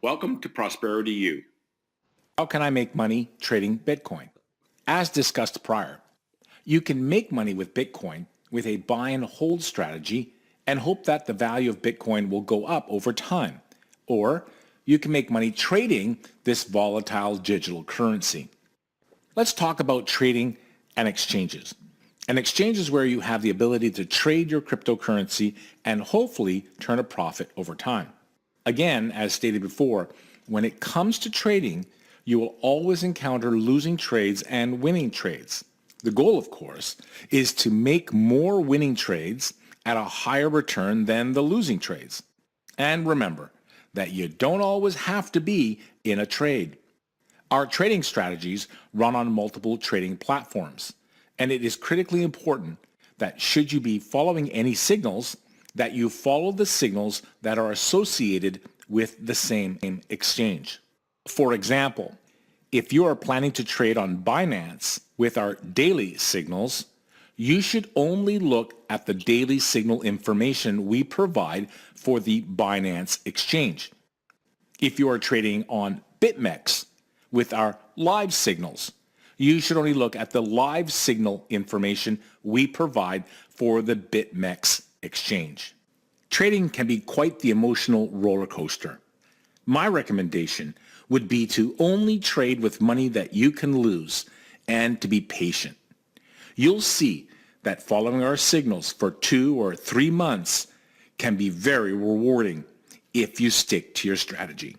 Welcome to Prosperity U. How can I make money trading Bitcoin? As discussed prior, you can make money with Bitcoin with a buy and hold strategy and hope that the value of Bitcoin will go up over time. Or you can make money trading this volatile digital currency. Let's talk about trading and exchanges. An exchange is where you have the ability to trade your cryptocurrency and hopefully turn a profit over time. Again, as stated before, when it comes to trading, you will always encounter losing trades and winning trades. The goal, of course, is to make more winning trades at a higher return than the losing trades. And remember that you don't always have to be in a trade. Our trading strategies run on multiple trading platforms, and it is critically important that should you be following any signals, that you follow the signals that are associated with the same exchange. For example, if you are planning to trade on Binance with our daily signals, you should only look at the daily signal information we provide for the Binance exchange. If you are trading on BitMEX with our live signals, you should only look at the live signal information we provide for the BitMEX exchange. Trading can be quite the emotional roller coaster. My recommendation would be to only trade with money that you can lose and to be patient. You'll see that following our signals for 2 or 3 months can be very rewarding if you stick to your strategy.